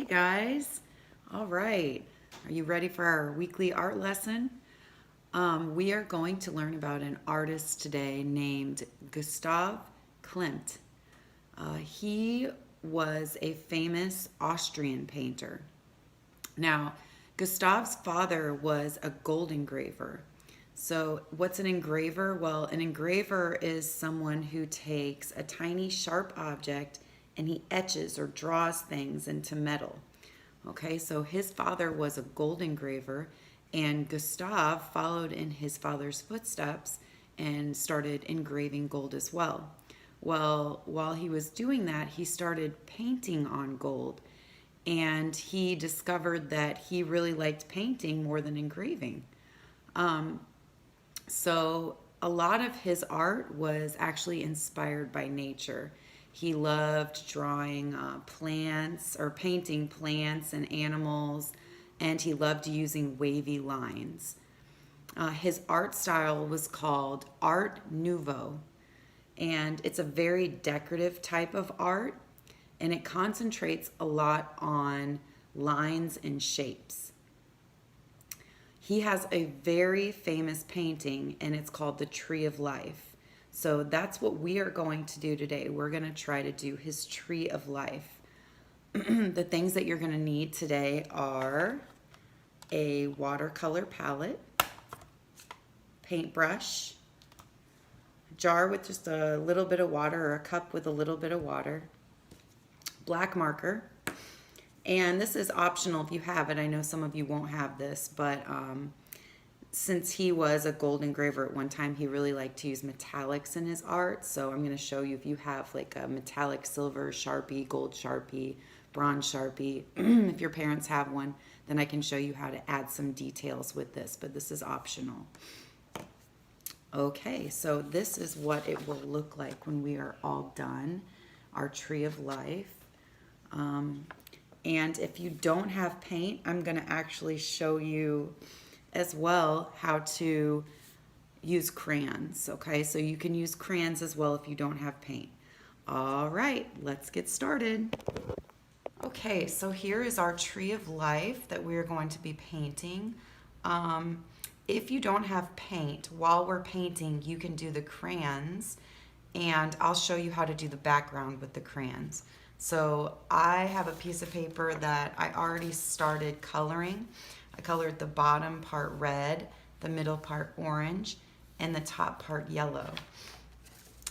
Hey guys, all right. Are you ready for our weekly art lesson? We are going to learn about an artist today named Gustav Klimt. He was a famous Austrian painter. Now, Gustav's father was a gold engraver. So, what's an engraver? Well, an engraver is someone who takes a tiny sharp object and he etches or draws things into metal. Okay, so his father was a gold engraver, and Gustav followed in his father's footsteps and started engraving gold as well. Well, while he was doing that, he started painting on gold, and he discovered that he really liked painting more than engraving. So a lot of his art was actually inspired by nature. He loved drawing plants or painting plants and animals, and he loved using wavy lines. His art style was called Art Nouveau, and it's a very decorative type of art, and it concentrates a lot on lines and shapes. He has a very famous painting, and it's called The Tree of Life. So that's what we are going to do today. We're going to try to do his Tree of Life. The things that you're going to need today are a watercolor palette, paintbrush, a jar with just a little bit of water or a cup with a little bit of water, black marker, and this is optional if you have it. I know some of you won't have this, but since he was a gold engraver at one time, he really liked to use metallics in his art. So I'm going to show you if you have like a metallic silver Sharpie, gold Sharpie, bronze Sharpie. If your parents have one, then I can show you how to add some details with this, but this is optional. Okay, so this is what it will look like when we are all done, our Tree of Life. And if you don't have paint, I'm going to actually show you as well how to use crayons. Okay, so you can use crayons as well if you don't have paint. All right, let's get started. Okay, so here is our Tree of Life that we're going to be painting. If you don't have paint, while we're painting, you can do the crayons, and I'll show you how to do the background with the crayons. So I have a piece of paper that I already started coloring. I colored the bottom part red, the middle part orange, and the top part yellow.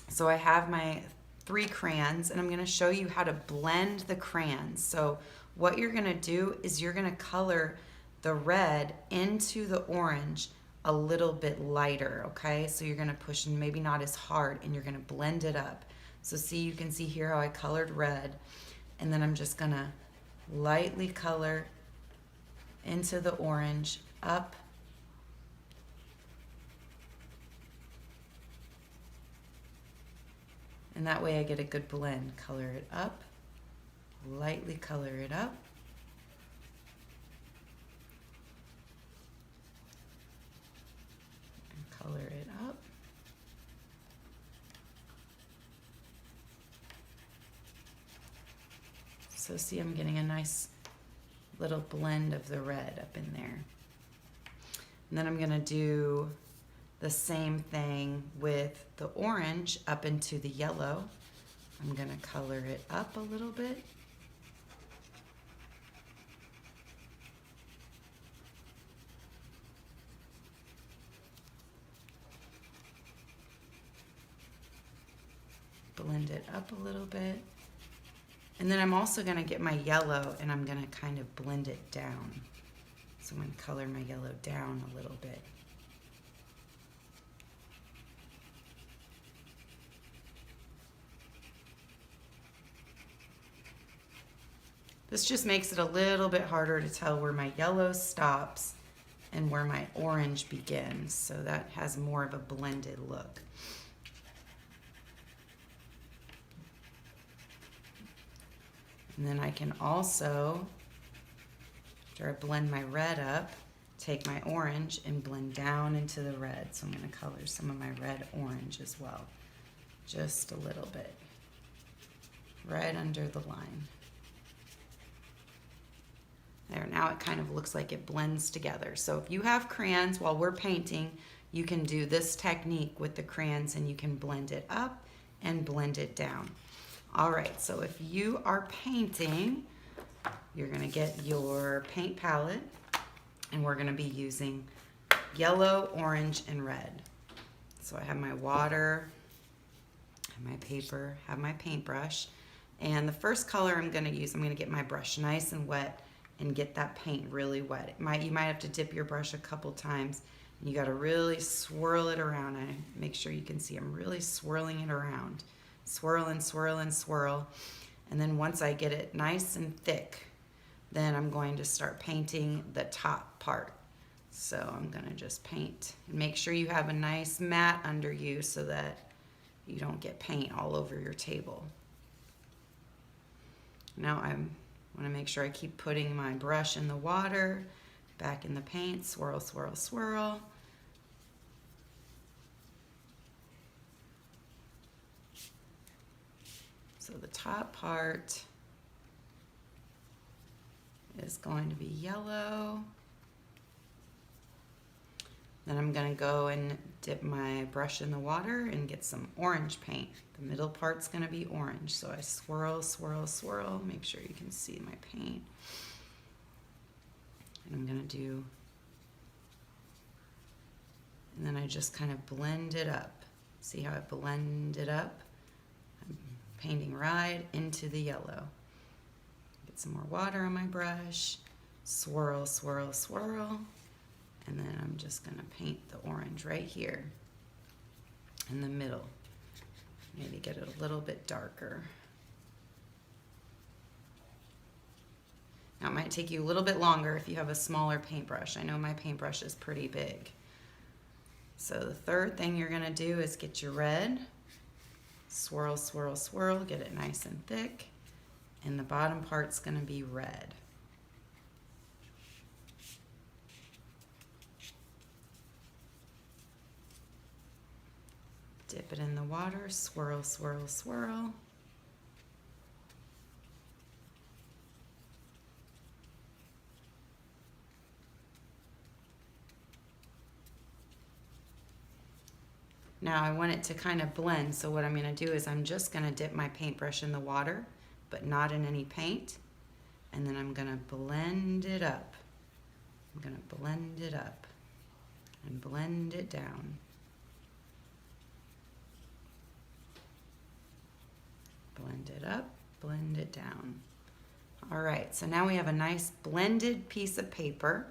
So I have my 3 crayons, and I'm going to show you how to blend the crayons. So what you're going to do is you're going to color the red into the orange a little bit lighter, okay? So you're going to push and maybe not as hard, and you're going to blend it up. So see, you can see here how I colored red, and then I'm just gonna lightly color into the orange up. And that way I get a good blend. Color it up, lightly color it up. And color it up. So see, I'm getting a nice little blend of the red up in there. And then I'm gonna do the same thing with the orange up into the yellow. I'm gonna color it up a little bit. Blend it up a little bit. And then I'm also going to get my yellow, and I'm going to kind of blend it down. So I'm going to color my yellow down a little bit. This just makes it a little bit harder to tell where my yellow stops and where my orange begins. So that has more of a blended look. And then I can also, after I blend my red up, take my orange and blend down into the red. So I'm going to color some of my red orange as well, just a little bit, right under the line. There, now it kind of looks like it blends together. So if you have crayons while we're painting, you can do this technique with the crayons and you can blend it up and blend it down. All right, so if you are painting, you're gonna get your paint palette and we're gonna be using yellow, orange, and red. So I have my water, have my paper, have my paintbrush, and the first color I'm gonna use, I'm gonna get my brush nice and wet and get that paint really wet. You might have to dip your brush a couple times, and you gotta really swirl it around. And make sure you can see I'm really swirling it around. Swirl and swirl and swirl. And then once I get it nice and thick, then I'm going to start painting the top part. So I'm gonna just paint, and make sure you have a nice mat under you so that you don't get paint all over your table. Now I want to make sure I keep putting my brush in the water, back in the paint, swirl, swirl, swirl. So the top part is going to be yellow. Then I'm going to go and dip my brush in the water and get some orange paint. The middle part's going to be orange. So I swirl, swirl, swirl. Make sure you can see my paint. And I'm going to do, and then I just kind of blend it up. See how I blend it up? I'm painting right into the yellow. Get some more water on my brush. Swirl, swirl, swirl. And then I'm just gonna paint the orange right here in the middle. Maybe get it a little bit darker. Now it might take you a little bit longer if you have a smaller paintbrush. I know my paintbrush is pretty big. So the third thing you're gonna do is get your red. Swirl, swirl, swirl, get it nice and thick. And the bottom part's gonna be red. Dip it in the water, swirl, swirl, swirl. Now I want it to kind of blend, so what I'm going to do is I'm just going to dip my paintbrush in the water, but not in any paint, and then I'm going to blend it up. I'm going to blend it up and blend it down. Blend it up, blend it down. All right, so now we have a nice blended piece of paper,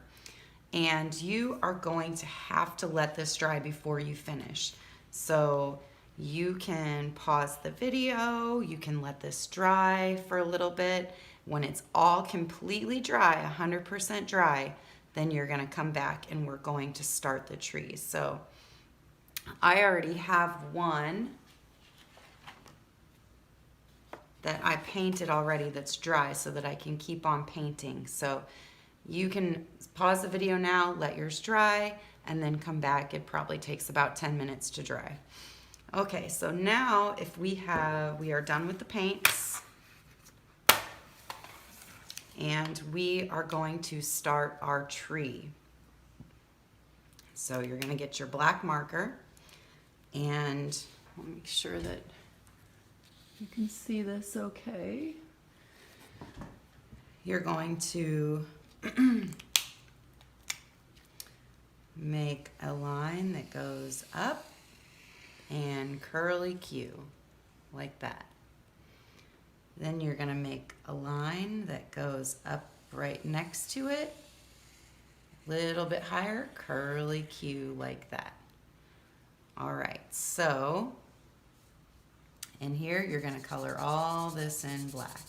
and you are going to have to let this dry before you finish. So you can pause the video, you can let this dry for a little bit. When it's all completely dry, 100% dry, then you're gonna come back and we're going to start the trees. So I already have one that I painted already that's dry so that I can keep on painting. So you can pause the video now, let yours dry, and then come back. It probably takes about 10 minutes to dry. Okay, so now if we are done with the paints, and we are going to start our tree. So you're gonna get your black marker, and I'll make sure that you can see this okay. You're going to make a line that goes up and curly Q, like that. Then you're gonna make a line that goes up right next to it, a little bit higher, curly Q, like that. All right, so in here, you're gonna color all this in black.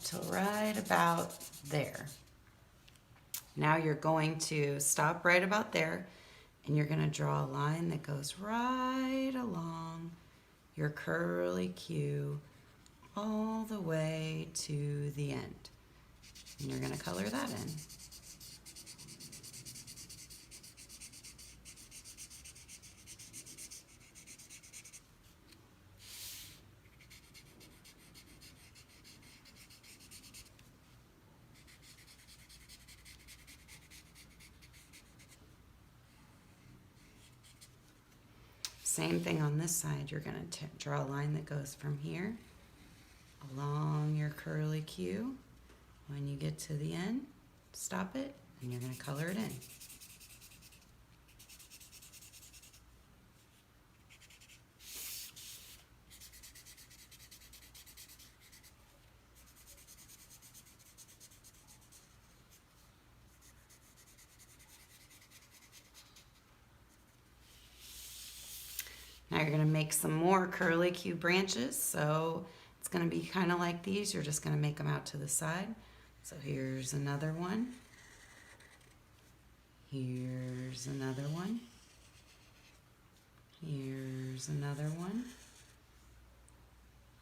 till right about there. Now you're going to stop right about there, and you're going to draw a line that goes right along your curly Q all the way to the end. And you're going to color that in. Same thing on this side. You're going to draw a line that goes from here along your curly Q. When you get to the end, stop it, and you're going to color it in. Now you're going to make some more curly Q branches, so it's going to be kind of like these. You're just going to make them out to the side. So here's another one. Here's another one. Here's another one.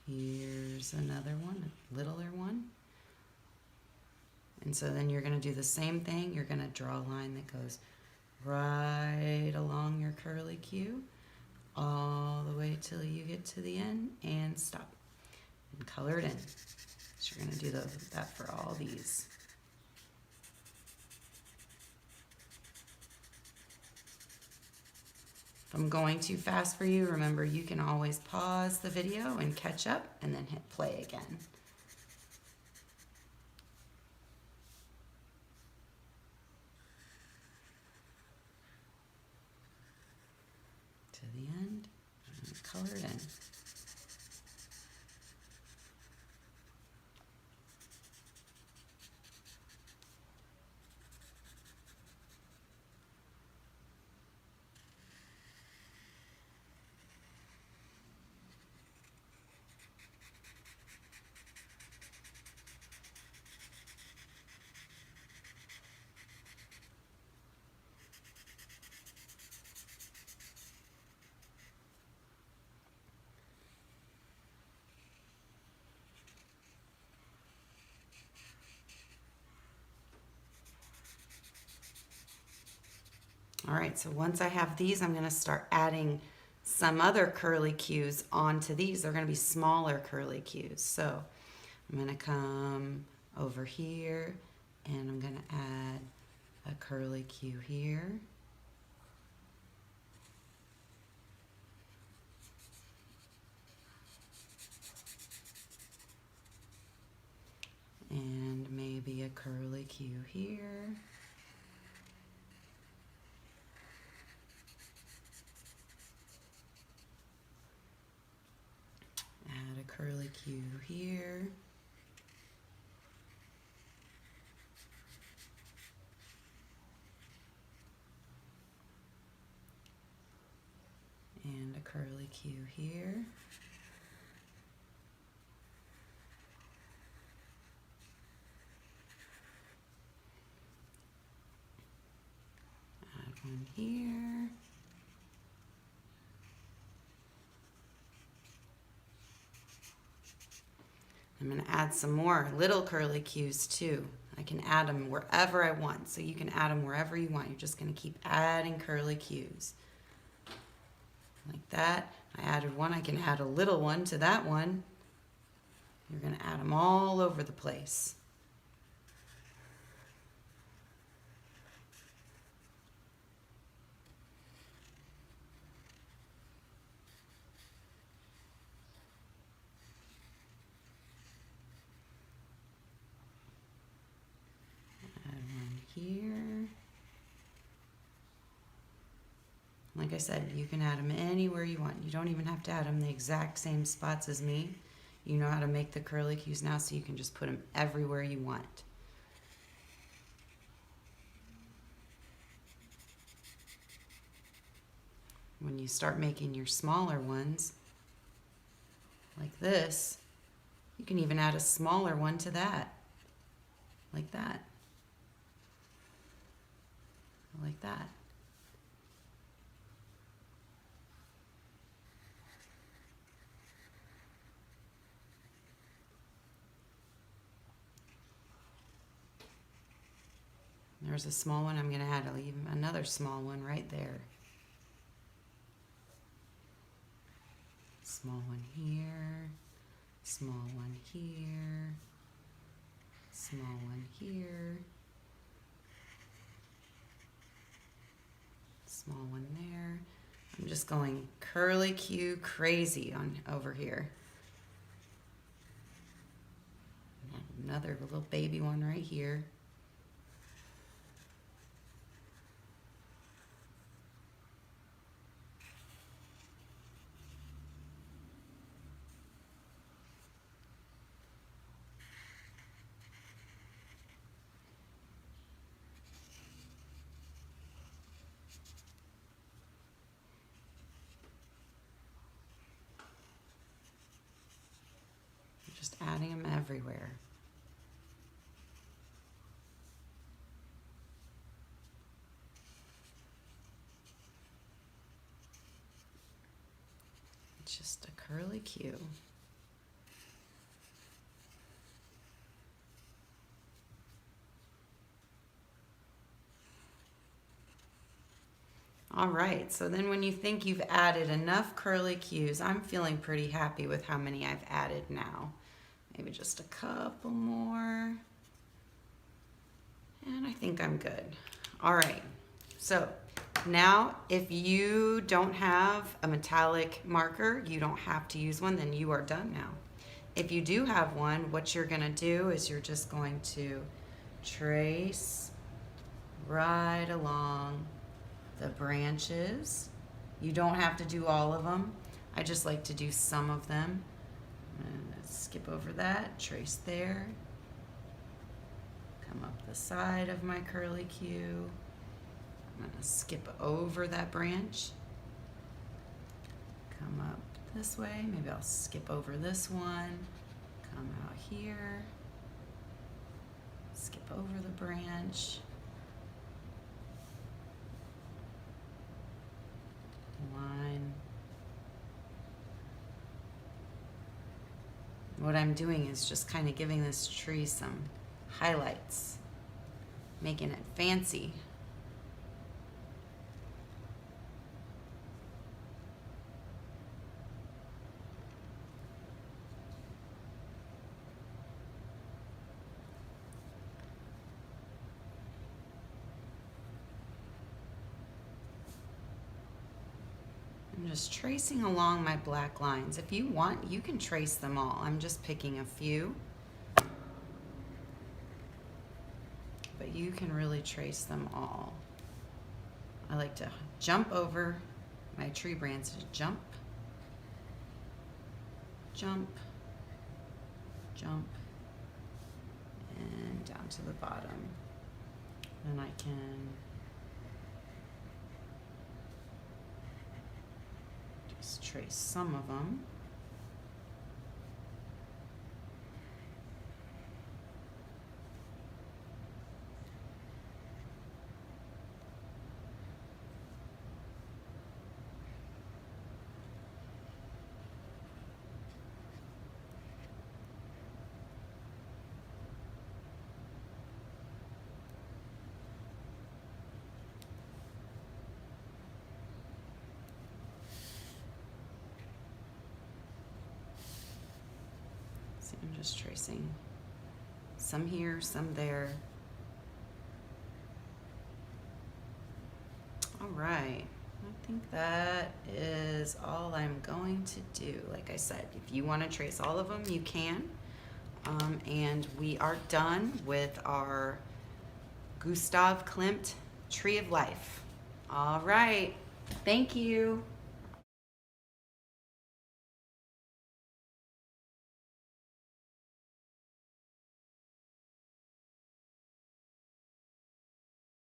Here's another one, a littler one. And so then you're going to do the same thing. You're going to draw a line that goes right along your curly Q, all the way till you get to the end, and stop. And color it in. So you're going to do that for all these. If I'm going too fast for you, remember you can always pause the video and catch up and then hit play again. To the end, and color it in. All right, so once I have these, I'm going to start adding some other curly Qs onto these. They're going to be smaller curly Qs. So I'm going to come over here and I'm going to add a curly Q here. And maybe a curly Q here. Add a curly Q here. And a curly Q here. Add one here. I'm going to add some more little curly Qs too. I can add them wherever I want, so you can add them wherever you want. You're just going to keep adding curly Qs. Like that. I added one. I can add a little one to that one. You're going to add them all over the place. Here. Like I said, you can add them anywhere you want. You don't even have to add them the exact same spots as me. You know how to make the curly Qs now, so you can just put them everywhere you want. When you start making your smaller ones, like this, You can even add a smaller one to that, like that, like that. There's a small one. I'm going to add even another small one right there. Small one here, small one here, small one here, small one there. I'm just going curly Q crazy on over here. Another little baby one right here. Just adding them everywhere. It's just a curly Q. All right, so then when you think you've added enough curly Qs, I'm feeling pretty happy with how many I've added now. Maybe just a couple more. And I think I'm good. All right, so now if you don't have a metallic marker, you don't have to use one, then you are done now. If you do have one, what you're gonna do is you're just going to trace right along the branches. You don't have to do all of them. I just like to do some of them. And skip over that, trace there. Come up the side of my curly Q. I'm gonna skip over that branch. Come up this way. Maybe I'll skip over this one. Come out here. Skip over the branch. Line. What I'm doing is just kind of giving this tree some highlights, making it fancy. I'm just tracing along my black lines. If you want, you can trace them all. I'm just picking a few. But you can really trace them all. I like to jump over my tree branches. Jump, jump, jump, and down to the bottom. And I can just trace some of them. See, I'm just tracing some here, some there. All right, I think that is all I'm going to do. Like I said, if you want to trace all of them, you can. And we are done with our Gustav Klimt Tree of Life. All right, thank you.